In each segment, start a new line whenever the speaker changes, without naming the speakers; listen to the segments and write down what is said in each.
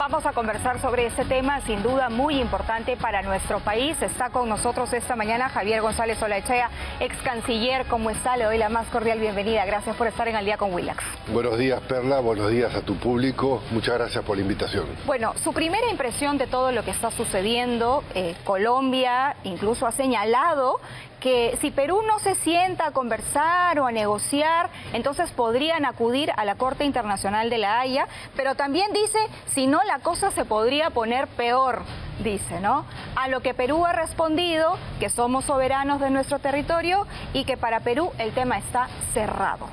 Vamos a conversar sobre este tema, sin duda muy importante para nuestro país. Está con nosotros esta mañana Javier González Olaechea, ex canciller. ¿Cómo está? Le doy la más cordial bienvenida. Gracias por estar en Al Día con Willax.
Buenos días, Perla. Buenos días a tu público. Muchas gracias por la invitación.
Bueno, su primera impresión de todo lo que está sucediendo. Colombia incluso ha señalado que si Perú no se sienta a conversar o a negociar, entonces podrían acudir a la Corte Internacional de la Haya, pero también dice, si no, la cosa se podría poner peor, dice, ¿no? A lo que Perú ha respondido que somos soberanos de nuestro territorio y que para Perú el tema está cerrado.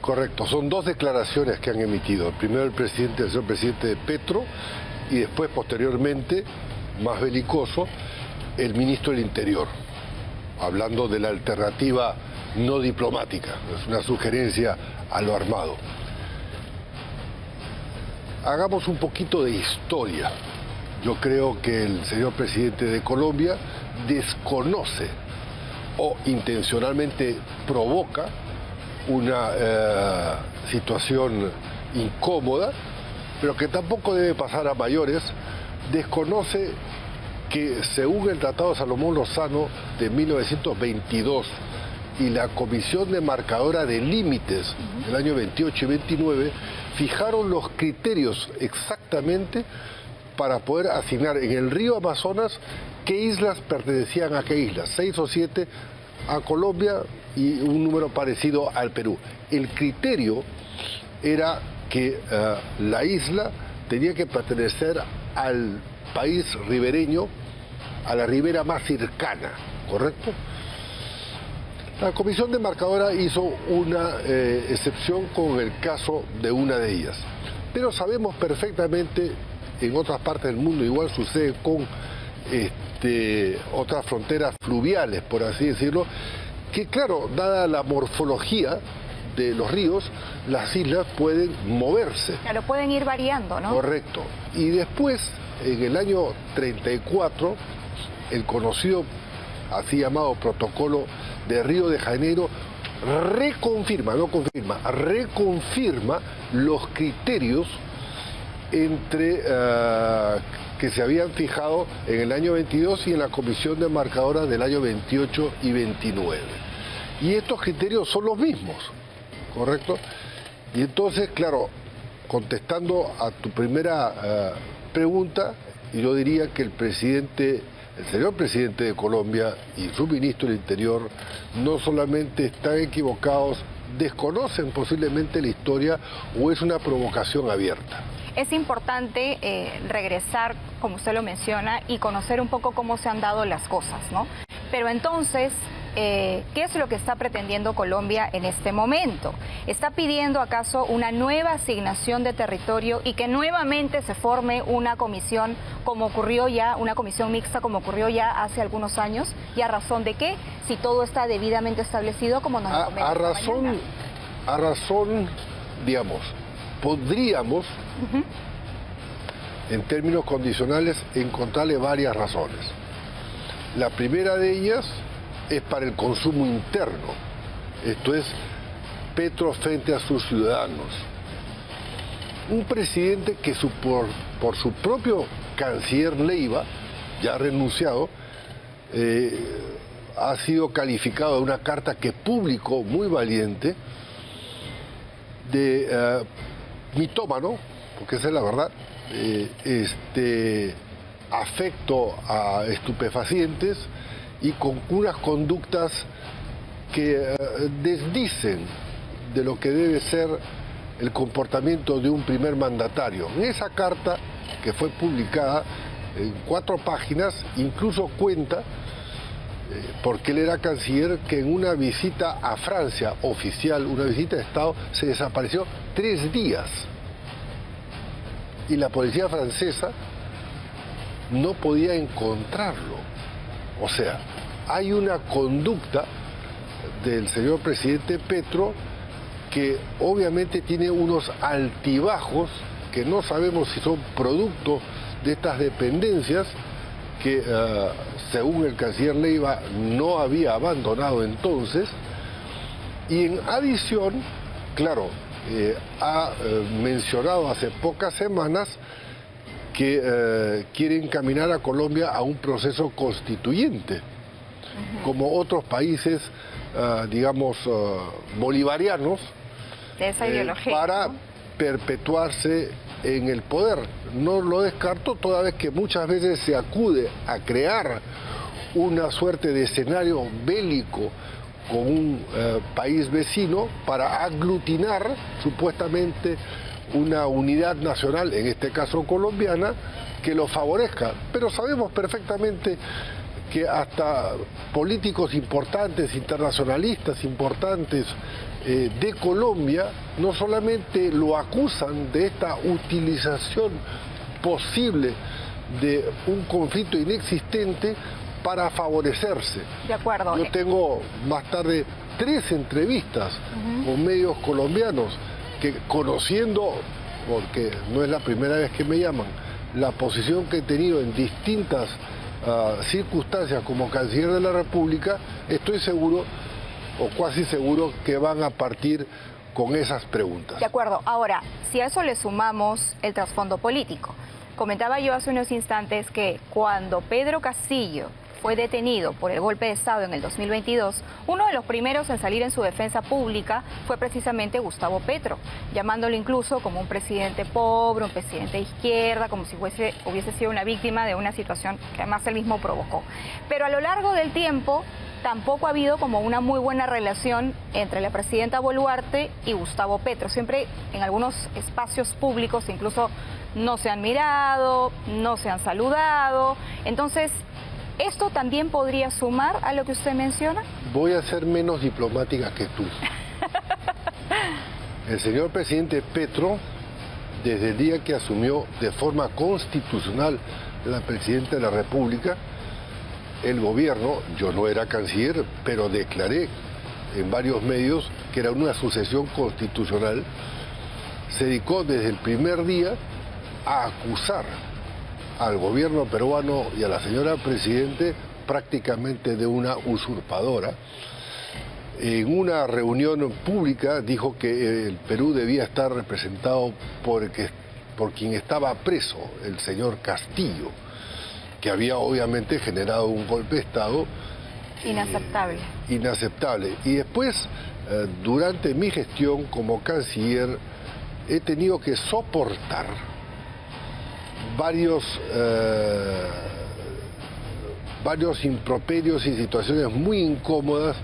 Correcto, son dos declaraciones que han emitido. Primero el señor presidente de Petro, y después, posteriormente, más belicoso, el ministro del Interior, hablando de la alternativa no diplomática. Es una sugerencia a lo armado. Hagamos un poquito de historia. Yo creo que el señor presidente de Colombia desconoce o intencionalmente provoca una situación incómoda, pero que tampoco debe pasar a mayores. Desconoce que según el Tratado de Salomón Lozano de 1922 y la Comisión Demarcadora de Límites del año 28 y 29 fijaron los criterios exactamente para poder asignar en el río Amazonas qué islas pertenecían a qué islas, 6 o 7 a Colombia y un número parecido al Perú. El criterio era que la isla tenía que pertenecer al país ribereño, a la ribera más cercana, ¿correcto? La Comisión Demarcadora hizo una excepción con el caso de una de ellas. Pero sabemos perfectamente, en otras partes del mundo igual sucede con otras fronteras fluviales, por así decirlo, que claro, dada la morfología de los ríos, las islas pueden moverse.
Claro, pueden ir variando, ¿no?
Correcto. Y después, en el año 34, el conocido, así llamado Protocolo de Río de Janeiro, reconfirma los criterios entre que se habían fijado en el año 22 y en la Comisión Demarcadora del año 28 y 29. Y estos criterios son los mismos, ¿correcto? Y entonces, claro, contestando a tu primera pregunta, yo diría que el señor presidente de Colombia y su ministro del Interior no solamente están equivocados, desconocen posiblemente la historia o es una provocación abierta.
Es importante regresar, como usted lo menciona, y conocer un poco cómo se han dado las cosas, ¿no? Pero entonces, ¿qué es lo que está pretendiendo Colombia en este momento? ¿Está pidiendo acaso una nueva asignación de territorio y que nuevamente se forme una comisión como ocurrió ya, una comisión mixta como ocurrió ya hace algunos años? ¿Y a razón de qué? Si todo está debidamente establecido como nos comenta
a razón, digamos, podríamos, en términos condicionales, encontrarle varias razones. La primera de ellas es para el consumo interno, esto es, Petro frente a sus ciudadanos. Un presidente que por su propio canciller Leiva, ya renunciado, ha sido calificado de una carta que publicó, muy valiente, de mitómano, porque esa es la verdad, afecto a estupefacientes y con unas conductas que desdicen de lo que debe ser el comportamiento de un primer mandatario. En esa carta, que fue publicada en 4 páginas, incluso cuenta, porque él era canciller, que en una visita a Francia oficial, una visita de Estado, se desapareció 3 días. Y la policía francesa no podía encontrarlo. O sea, hay una conducta del señor presidente Petro que obviamente tiene unos altibajos que no sabemos si son producto de estas dependencias que, según el canciller Leiva, no había abandonado entonces. Y en adición, claro, ha mencionado hace pocas semanas que quieren caminar a Colombia a un proceso constituyente, como otros países, digamos, bolivarianos,
de esa ideología,
para
¿no?
perpetuarse en el poder. No lo descarto, toda vez que muchas veces se acude a crear una suerte de escenario bélico con un país vecino para aglutinar supuestamente una unidad nacional, en este caso colombiana, que lo favorezca. Pero sabemos perfectamente que hasta políticos importantes, internacionalistas importantes de Colombia, no solamente lo acusan de esta utilización posible de un conflicto inexistente para favorecerse.
De acuerdo.
Yo tengo más tarde 3 entrevistas con medios colombianos que, conociendo, porque no es la primera vez que me llaman, la posición que he tenido en distintas circunstancias como canciller de la República, estoy seguro o casi seguro que van a partir con esas preguntas.
De acuerdo. Ahora, si a eso le sumamos el trasfondo político, comentaba yo hace unos instantes que cuando Pedro Castillo fue detenido por el golpe de Estado en el 2022, uno de los primeros en salir en su defensa pública fue precisamente Gustavo Petro, llamándolo incluso como un presidente pobre, un presidente de izquierda, como si hubiese sido una víctima de una situación que además él mismo provocó. Pero a lo largo del tiempo tampoco ha habido como una muy buena relación entre la presidenta Boluarte y Gustavo Petro. Siempre en algunos espacios públicos incluso no se han mirado, no se han saludado. Entonces, ¿esto también podría sumar a lo que usted menciona?
Voy a ser menos diplomática que tú. El señor presidente Petro, desde el día que asumió de forma constitucional la presidenta de la República, el gobierno, yo no era canciller, pero declaré en varios medios que era una sucesión constitucional, se dedicó desde el primer día a acusar al gobierno peruano y a la señora Presidente prácticamente de una usurpadora. En una reunión pública dijo que el Perú debía estar representado por quien estaba preso, el señor Castillo, que había obviamente generado un golpe de Estado
inaceptable.
Inaceptable. Y después, durante mi gestión como canciller, he tenido que soportar varios improperios y situaciones muy incómodas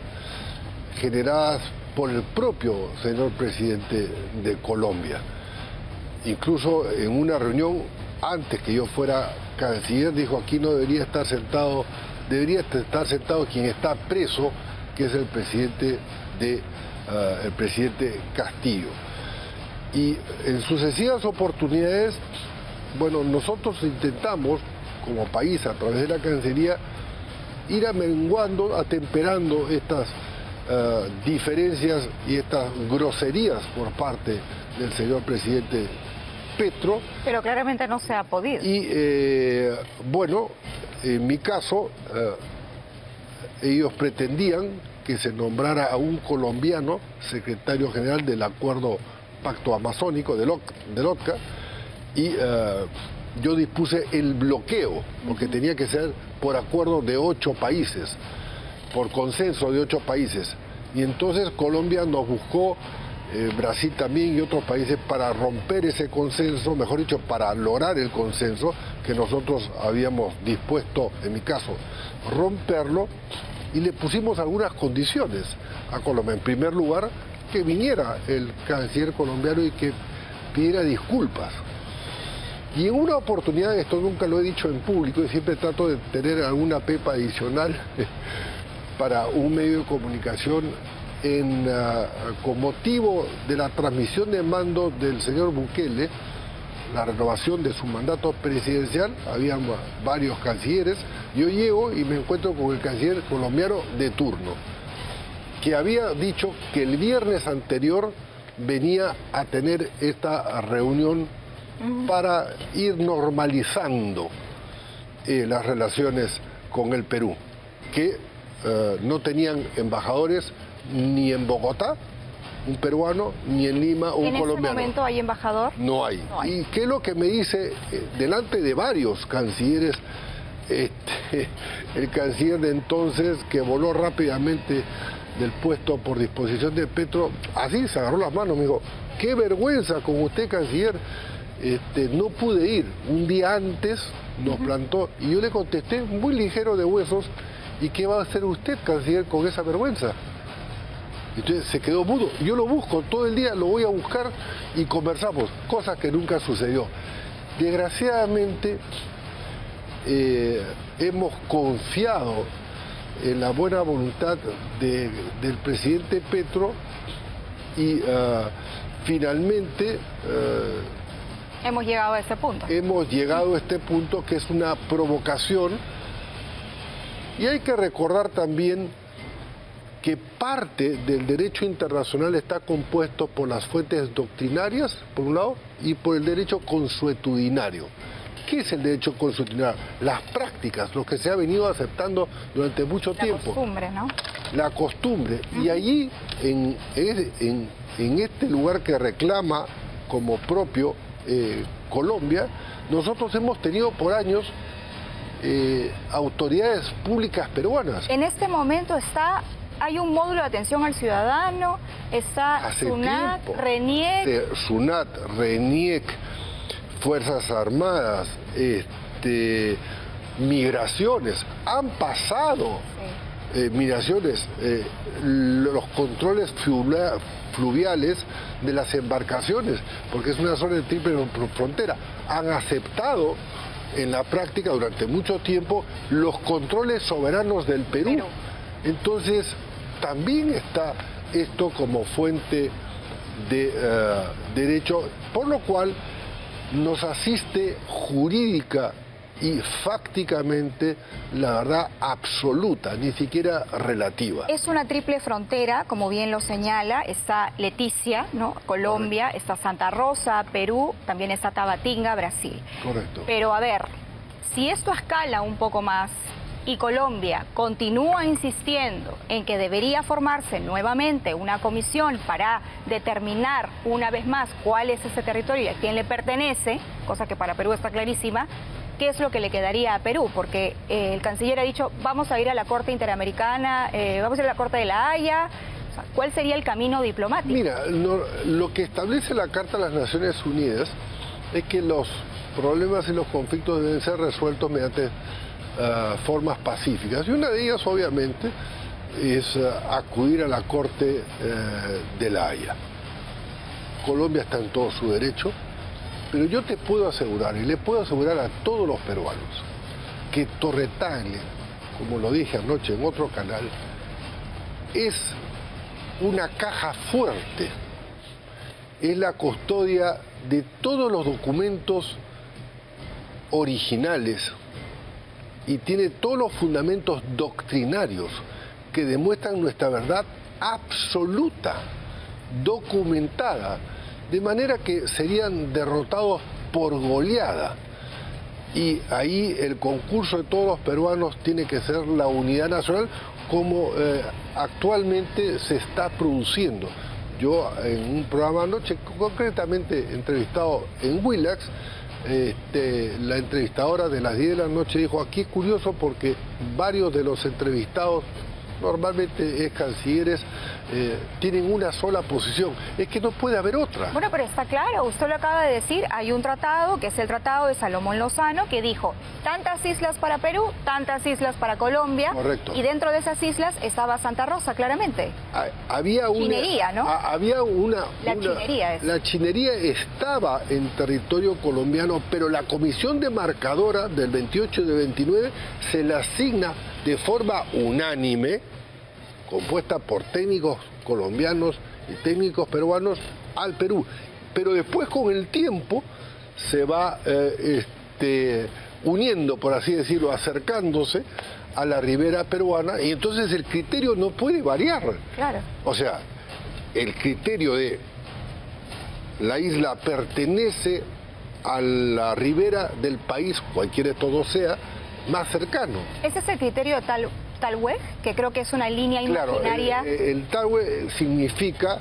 generadas por el propio señor presidente de Colombia. Incluso en una reunión, antes que yo fuera canciller, dijo: aquí no debería estar sentado quien está preso, que es el presidente Castillo. Y en sucesivas oportunidades, bueno, nosotros intentamos, como país, a través de la Cancillería, ir amenguando, atemperando estas diferencias y estas groserías por parte del señor presidente Petro.
Pero claramente no se ha podido.
Y bueno, en mi caso, ellos pretendían que se nombrara a un colombiano secretario general del Acuerdo Pacto Amazónico, del OTCA, y yo dispuse el bloqueo, porque tenía que ser por acuerdo de 8 países, por consenso de 8 países. Y entonces Colombia nos buscó, Brasil también y otros países, para romper ese consenso, mejor dicho, para lograr el consenso que nosotros habíamos dispuesto, en mi caso, romperlo, y le pusimos algunas condiciones a Colombia. En primer lugar, que viniera el canciller colombiano y que pidiera disculpas. Y en una oportunidad, esto nunca lo he dicho en público y siempre trato de tener alguna pepa adicional para un medio de comunicación, con motivo de la transmisión de mando del señor Bukele, la renovación de su mandato presidencial, había varios cancilleres. Yo llego y me encuentro con el canciller colombiano de turno, que había dicho que el viernes anterior venía a tener esta reunión para ir normalizando las relaciones con el Perú, que no tenían embajadores ni en Bogotá un peruano, ni en Lima un colombiano.
¿En este momento hay embajador?
No hay. ¿Y qué es lo que me dice delante de varios cancilleres? El canciller de entonces, que voló rápidamente del puesto por disposición de Petro, así se agarró las manos, me dijo, qué vergüenza con usted, canciller, no pude ir. Un día antes nos plantó y yo le contesté muy ligero de huesos, ¿y qué va a hacer usted, canciller, con esa vergüenza? Entonces se quedó mudo. Yo lo busco todo el día, lo voy a buscar y conversamos, cosa que nunca sucedió. Desgraciadamente hemos confiado en la buena voluntad del presidente Petro y finalmente
hemos llegado a ese punto.
Hemos llegado a este punto que es una provocación, y hay que recordar también que parte del derecho internacional está compuesto por las fuentes doctrinarias, por un lado, y por el derecho consuetudinario. ¿Qué es el derecho consuetudinario? Las prácticas, lo que se ha venido aceptando durante mucho tiempo.
La costumbre, ¿no?
La costumbre. Y allí, en este lugar que reclama como propio Colombia, nosotros hemos tenido por años autoridades públicas peruanas.
En este momento hay un módulo de atención al ciudadano, está SUNAT, RENIEC.
SUNAT, RENIEC, Fuerzas Armadas, migraciones, han pasado migraciones, los controles fluviales de las embarcaciones, porque es una zona de triple frontera, han aceptado en la práctica durante mucho tiempo los controles soberanos del Perú. Entonces, también está esto como fuente de derecho, por lo cual nos asiste jurídica y fácticamente la verdad absoluta, ni siquiera relativa.
Es una triple frontera, como bien lo señala, está Leticia, ¿no? Colombia, está Santa Rosa, Perú, también está Tabatinga, Brasil.
Correcto.
Pero a ver, si esto escala un poco más y Colombia continúa insistiendo en que debería formarse nuevamente una comisión para determinar una vez más cuál es ese territorio y a quién le pertenece, cosa que para Perú está clarísima, ¿qué es lo que le quedaría a Perú? Porque el canciller ha dicho, vamos a ir a la Corte Interamericana, vamos a ir a la Corte de la Haya. O sea, ¿cuál sería el camino diplomático?
Mira, lo que establece la Carta de las Naciones Unidas es que los problemas y los conflictos deben ser resueltos mediante formas pacíficas. Y una de ellas, obviamente, es acudir a la Corte de la Haya. Colombia está en todo su derecho, pero yo te puedo asegurar, y le puedo asegurar a todos los peruanos, que Torre Tagle, como lo dije anoche en otro canal, es una caja fuerte, es la custodia de todos los documentos originales y tiene todos los fundamentos doctrinarios que demuestran nuestra verdad absoluta, documentada, de manera que serían derrotados por goleada. Y ahí el concurso de todos los peruanos tiene que ser la unidad nacional, como actualmente se está produciendo. Yo en un programa anoche, concretamente entrevistado en Willax, la entrevistadora de las 10 de la noche dijo, aquí es curioso porque varios de los entrevistados, normalmente ex cancilleres, tienen una sola posición. Es que no puede haber otra.
Bueno, pero está claro, usted lo acaba de decir, hay un tratado, que es el Tratado de Salomón Lozano, que dijo tantas islas para Perú, tantas islas para Colombia.
Correcto.
Y dentro de esas islas estaba Santa Rosa, claramente.
Había una
chinería, ¿no?
La chinería estaba en territorio colombiano, pero la comisión demarcadora del 28 y del 29 se la asigna de forma unánime, compuesta por técnicos colombianos y técnicos peruanos, al Perú. Pero después, con el tiempo, se va uniendo, por así decirlo, acercándose a la ribera peruana, y entonces el criterio no puede variar.
Claro.
O sea, el criterio de la isla pertenece a la ribera del país, cualquiera de todos sea, más cercano.
¿Ese es el criterio de Talweg, que creo que es una línea imaginaria?
Claro, el Talweg significa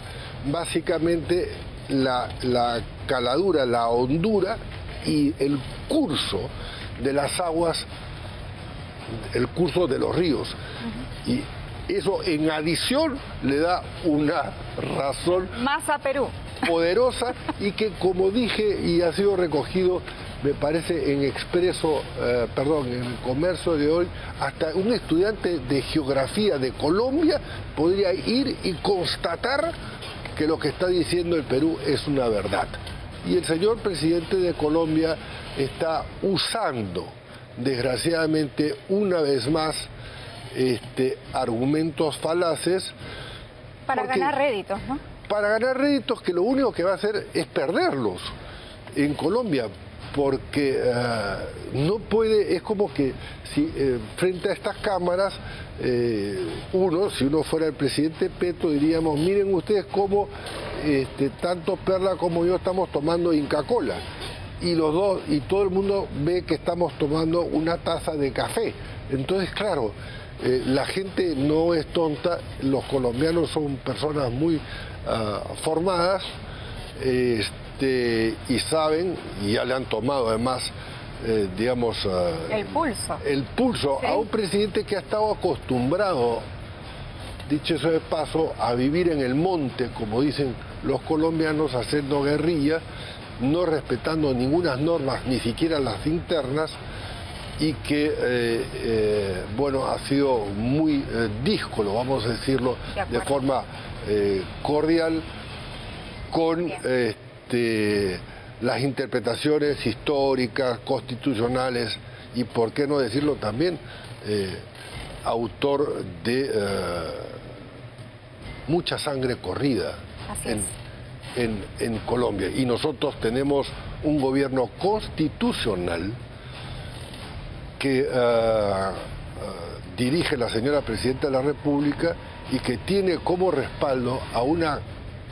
básicamente la caladura, la hondura y el curso de las aguas, el curso de los ríos. Y eso en adición le da una razón
más a Perú
poderosa y que, como dije y ha sido recogido, me parece en Expreso, en el Comercio de hoy, hasta un estudiante de geografía de Colombia podría ir y constatar que lo que está diciendo el Perú es una verdad. Y el señor presidente de Colombia está usando, desgraciadamente, una vez más, argumentos falaces.
Para ganar réditos, ¿no?
Para ganar réditos que lo único que va a hacer es perderlos en Colombia, porque no puede, es como que si frente a estas cámaras, si uno fuera el presidente Petro, diríamos, miren ustedes cómo tanto Perla como yo estamos tomando Inca Kola. Y los dos, y todo el mundo ve que estamos tomando una taza de café. Entonces, claro, la gente no es tonta, los colombianos son personas muy formadas, y saben, y ya le han tomado además,
el pulso
¿sí? A un presidente que ha estado acostumbrado, dicho eso de paso, a vivir en el monte, como dicen los colombianos, haciendo guerrilla, no respetando ninguna normas, ni siquiera las internas, y que, ha sido muy díscolo, vamos a decirlo de forma cordial, con las interpretaciones históricas, constitucionales y, por qué no decirlo también, autor de mucha sangre corrida en Colombia. Y nosotros tenemos un gobierno constitucional que dirige la señora Presidenta de la República y que tiene como respaldo a una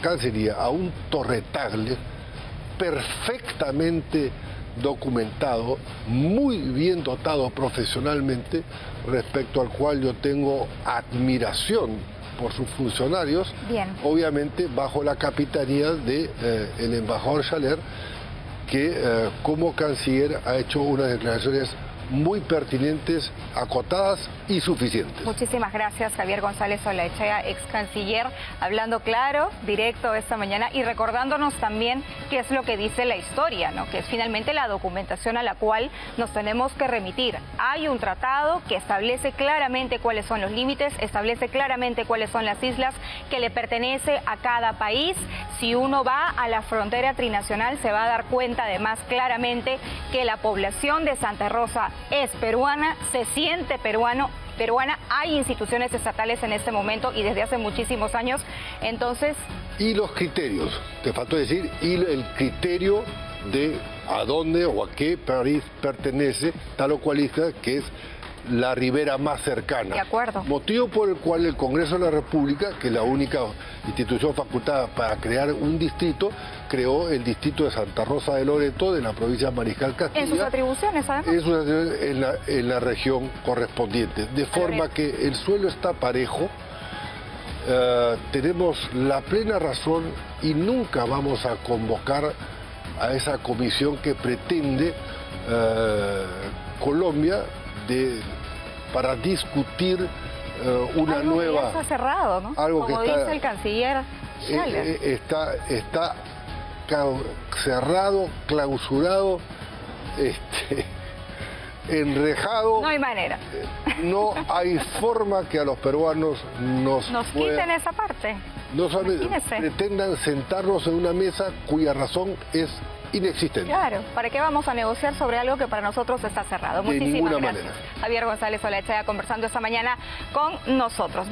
Cancillería, a un Torre-Tagle perfectamente documentado, muy bien dotado profesionalmente, respecto al cual yo tengo admiración por sus funcionarios, obviamente bajo la capitanía de el embajador Schaller, que como canciller ha hecho unas declaraciones muy pertinentes, acotadas y suficientes.
Muchísimas gracias, Javier González Olaechea, ex canciller, hablando claro, directo esta mañana y recordándonos también qué es lo que dice la historia, ¿no? Que es finalmente la documentación a la cual nos tenemos que remitir. Hay un tratado que establece claramente cuáles son los límites, establece claramente cuáles son las islas que le pertenece a cada país. Si uno va a la frontera trinacional se va a dar cuenta además claramente que la población de Santa Rosa es peruana, se siente peruana, hay instituciones estatales en este momento y desde hace muchísimos años, entonces...
Y los criterios, te faltó decir, y el criterio de a dónde o a qué país pertenece tal o cual isla, que es la ribera más cercana.
De acuerdo.
Motivo por el cual el Congreso de la República, que es la única institución facultada para crear un distrito, creó el distrito de Santa Rosa de Loreto, de la provincia de Mariscal Castilla.
En sus atribuciones, además.
En la región correspondiente. De forma que el suelo está parejo, tenemos la plena razón y nunca vamos a convocar a esa comisión que pretende Colombia para discutir una
algo
nueva...
Que ya está cerrado, ¿no?
Algo
como
que está,
dice el canciller Schaller.
Está cerrado, clausurado, enrejado.
No hay manera.
No hay forma que a los peruanos nos
quiten esa parte.
No solamente pretendan sentarnos en una mesa cuya razón es inexistente.
Claro, ¿para qué vamos a negociar sobre algo que para nosotros está cerrado?
De ninguna
Muchísimas gracias.
manera.
Javier González Olaechea conversando esta mañana con nosotros.